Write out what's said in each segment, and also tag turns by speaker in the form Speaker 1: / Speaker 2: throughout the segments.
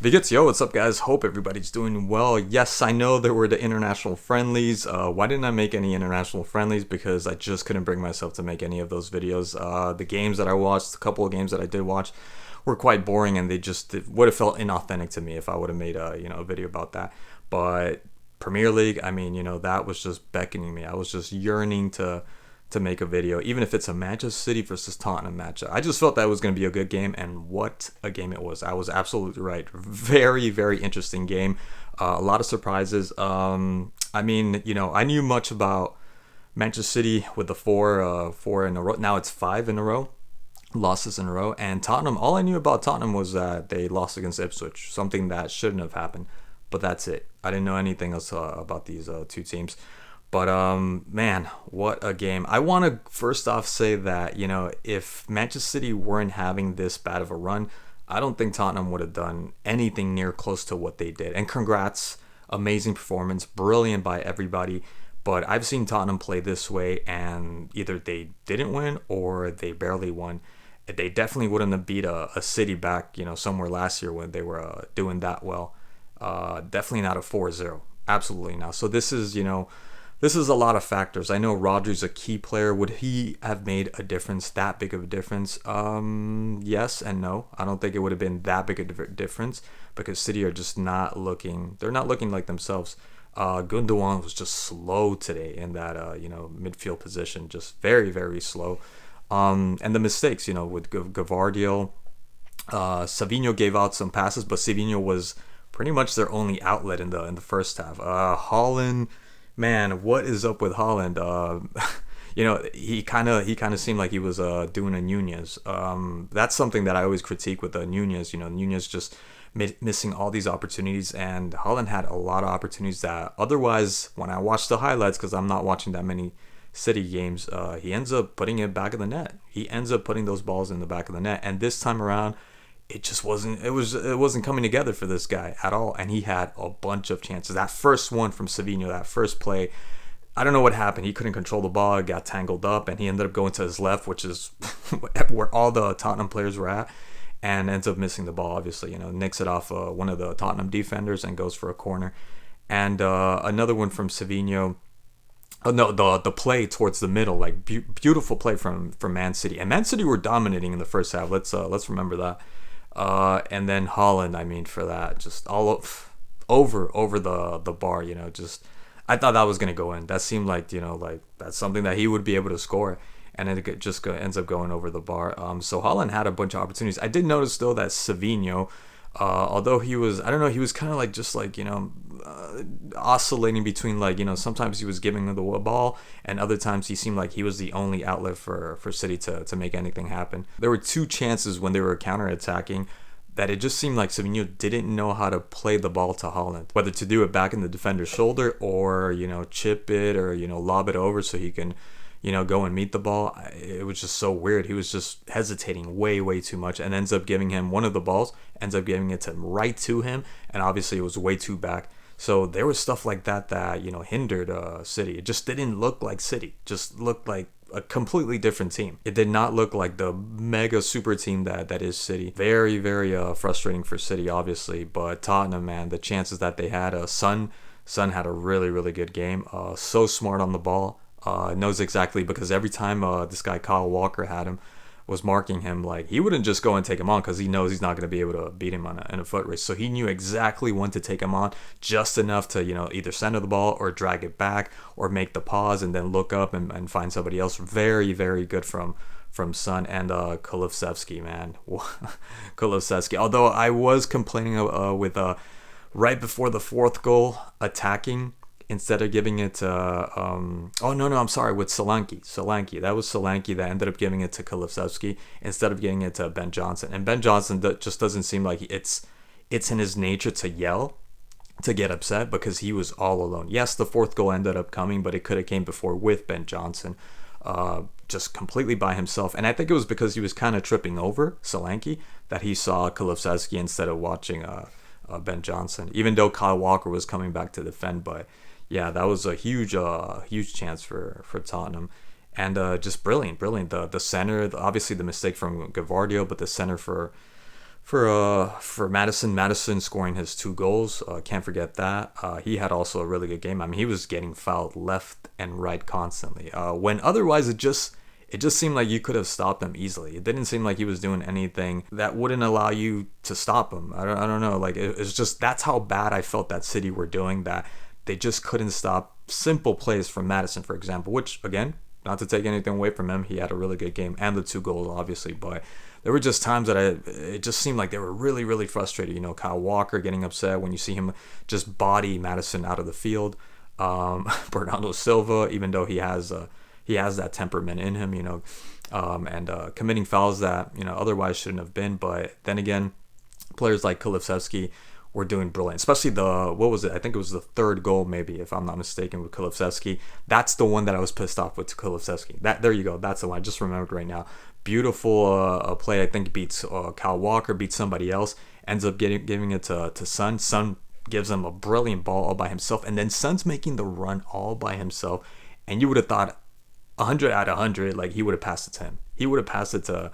Speaker 1: Vigits, yo, what's up, guys? Hope everybody's doing well. Yes, I know there were the international friendlies. Why didn't I make any international friendlies? Because I just couldn't bring myself to make any of those videos. The games that I watched, a couple of games that I did watch, were quite boring, and they just would have felt inauthentic to me if I would have made a video about that. But Premier League, I mean, that was just beckoning me. I was just yearning to make a video, even if it's a Manchester City versus Tottenham match. I just felt that was going to be a good game, and what a game it was. I was absolutely right. Very, very interesting game. A lot of surprises. I mean, I knew much about Manchester City with the four in a row. Now it's five in a row, losses in a row. And Tottenham, all I knew about Tottenham was that they lost against Ipswich, something that shouldn't have happened. But that's it. I didn't know anything else about these two teams. But man, what a game. I want to first off say that, if Manchester City weren't having this bad of a run, I don't think Tottenham would have done anything near close to what they did. And congrats, amazing performance, brilliant by everybody. But I've seen Tottenham play this way, and either they didn't win or they barely won. They definitely wouldn't have beat a City back, somewhere last year when they were doing that well. Definitely not a 4-0. Absolutely not. So this is a lot of factors. I know Rodri's a key player. Would he have made a difference, that big of a difference? Yes and no. I don't think it would have been that big a difference because City are just not looking. They're not looking like themselves. Gundogan was just slow today in that midfield position, just very very slow. And the mistakes, with Gavardio, Savinho gave out some passes, but Savinho was pretty much their only outlet in the first half. Holland. Man, what is up with Holland? He kind of seemed like he was doing a Nunez. That's something that I always critique with Nunez. Nunez just missing all these opportunities, and Holland had a lot of opportunities that otherwise, when I watch the highlights, because I'm not watching that many City games, he ends up putting it back of the net. He ends up putting those balls in the back of the net, and this time around, it just wasn't. It wasn't coming together for this guy at all, and he had a bunch of chances. That first one from Savinho, that first play, I don't know what happened. He couldn't control the ball, got tangled up, and he ended up going to his left, which is where all the Tottenham players were at, and ends up missing the ball. Obviously, nicks it off one of the Tottenham defenders and goes for a corner. And another one from Savinho. Oh no, the play towards the middle, like beautiful play from Man City, and Man City were dominating in the first half. Let's remember that. And then Holland, I mean, for that, just over the bar, just I thought that was gonna go in. That seemed like like that's something that he would be able to score, and it just ends up going over the bar. So Holland had a bunch of opportunities. I did notice though that Savinho, although he was, I don't know, he was kind of like just like oscillating between sometimes he was giving the ball and other times he seemed like he was the only outlet for City to make anything happen. There were two chances when they were counterattacking that it just seemed like Savinho didn't know how to play the ball to Holland, whether to do it back in the defender's shoulder or chip it or lob it over so he can go and meet the ball. It was just so weird. He was just hesitating way too much and ends up giving him one of the balls, ends up giving it right to him, and obviously it was way too back. So there was stuff like that hindered City. It just didn't look like City. Just looked like a completely different team. It did not look like the mega super team that is City. Very, very frustrating for City, obviously. But Tottenham, man, the chances that they had, Son had a really, really good game. So smart on the ball. Knows exactly, because every time this guy Kyle Walker was marking him, like he wouldn't just go and take him on because he knows he's not going to be able to beat him in a foot race. So he knew exactly when to take him on, just enough to either center the ball or drag it back or make the pause and then look up and find somebody else. Very, very good from Son. And Kulusevski, man. Kulusevski, although I was complaining with right before the fourth goal, attacking instead of giving it to I'm sorry, with Solanke. That was Solanke that ended up giving it to Kulusevski instead of giving it to Ben Johnson. And Ben Johnson just doesn't seem like it's in his nature to yell, to get upset, because he was all alone. Yes, the fourth goal ended up coming, but it could have came before with Ben Johnson, just completely by himself. And I think it was because he was kind of tripping over Solanke that he saw Kulusevski instead of watching Ben Johnson, even though Kyle Walker was coming back to defend. But yeah, that was a huge chance for Tottenham, and just brilliant. The center, obviously the mistake from Gavardio, but the center for For Madison scoring his 2 goals, can't forget that. He had also a really good game. I mean, he was getting fouled left and right constantly. When otherwise it just seemed like you could have stopped him easily. It didn't seem like he was doing anything that wouldn't allow you to stop him. I don't know. Like it's just that's how bad I felt that City were doing, that they just couldn't stop simple plays from Madison, for example. Which again, not to take anything away from him, he had a really good game and the 2 goals, obviously. But there were just times that it just seemed like they were really, really frustrated. You know, Kyle Walker getting upset when you see him just body Madison out of the field. Bernardo Silva, even though he has that temperament in him, and committing fouls that otherwise shouldn't have been. But then again, players like Kulusevski were doing brilliant, especially what was it? I think it was the 3rd goal, maybe, if I'm not mistaken, with Kulusevski. That's the one that I was pissed off with Kulusevski. There you go. That's the one I just remembered right now. Beautiful play. I think beats Kyle Walker, beats somebody else, ends up giving it to Son. Son gives him a brilliant ball all by himself, and then Son's making the run all by himself. And you would have thought 100 out of 100, like he would have passed it to him. He would have passed it to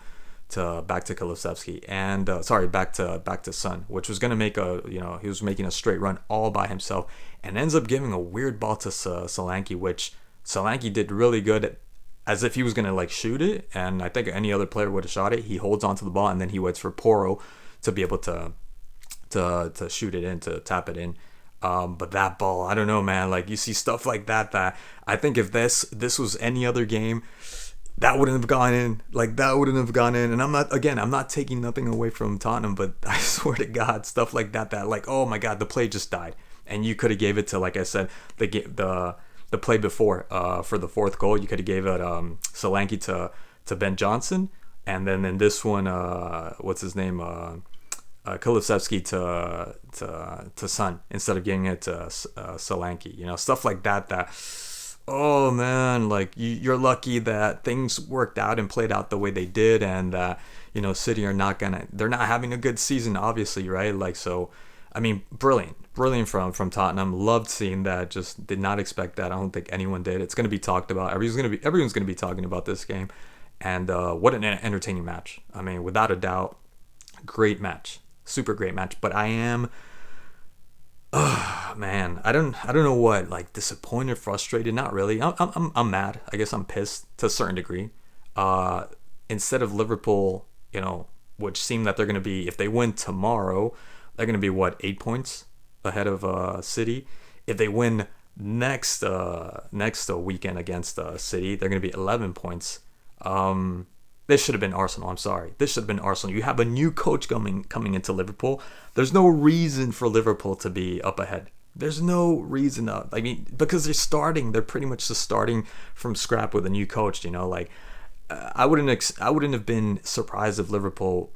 Speaker 1: back to Kulusevski, and back to Son, which was gonna make he was making a straight run all by himself, and ends up giving a weird ball to Solanke, which Solanke did really good, as if he was gonna like shoot it, and I think any other player would have shot it. He holds onto the ball, and then he waits for Porro to be able to shoot it in, to tap it in. But that ball, I don't know, man. Like you see stuff like that I think if this was any other game, that wouldn't have gone in. Like that wouldn't have gone in. And I'm not taking nothing away from Tottenham, but I swear to God, stuff like that like, oh my God, the play just died, and you could have gave it to, like I said, the play before for the 4th goal, you could have gave it Solanke to Ben Johnson, and then in this one, what's his name? Kulusevski to Son, instead of giving it to Solanke. Stuff like that. Oh man, like you're lucky that things worked out and played out the way they did, and City they're not having a good season, obviously, right? Like, so I mean, brilliant from Tottenham. Loved seeing that. Just did not expect that. I don't think anyone did. It's going to be talked about. Everyone's going to be talking about this game, and what an entertaining match. I mean, without a doubt, great match. Super great match. But I am, man, I don't know what, like, disappointed, frustrated. Not really. I'm mad. I guess I'm pissed to a certain degree. Instead of Liverpool, which seem that they're going to be, if they win tomorrow, they're going to be 8 points ahead of City. If they win next weekend against City, they're going to be 11 points. This should have been Arsenal. I'm sorry. This should have been Arsenal. You have a new coach coming into Liverpool. There's no reason for Liverpool to be up ahead. There's no reason. I mean, because they're pretty much just starting from scrap with a new coach. Like I wouldn't have been surprised if Liverpool,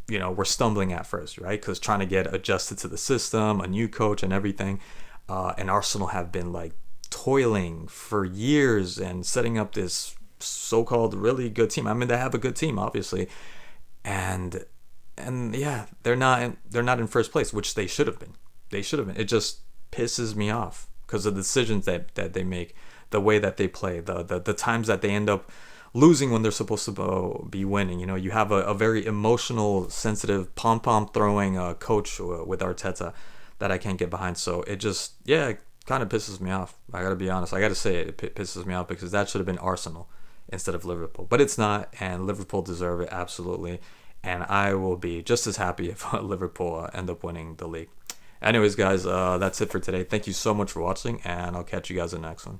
Speaker 1: were stumbling at first, right? Because trying to get adjusted to the system, a new coach, and everything. And Arsenal have been like toiling for years and setting up this so-called really good team. I mean, they have a good team, obviously, and yeah, they're not in first place, which they should have been. It just pisses me off because of the decisions that they make, the way that they play, the times that they end up losing when they're supposed to be winning. You have a very emotional, sensitive, pom-pom throwing coach with Arteta that I can't get behind. So it just, yeah, it kind of pisses me off. I gotta be honest. I gotta say it pisses me off, because that should have been Arsenal instead of Liverpool. But it's not, and Liverpool deserve it, absolutely. And I will be just as happy if Liverpool end up winning the league. Anyways, guys, that's it for today. Thank you so much for watching, and I'll catch you guys in the next one.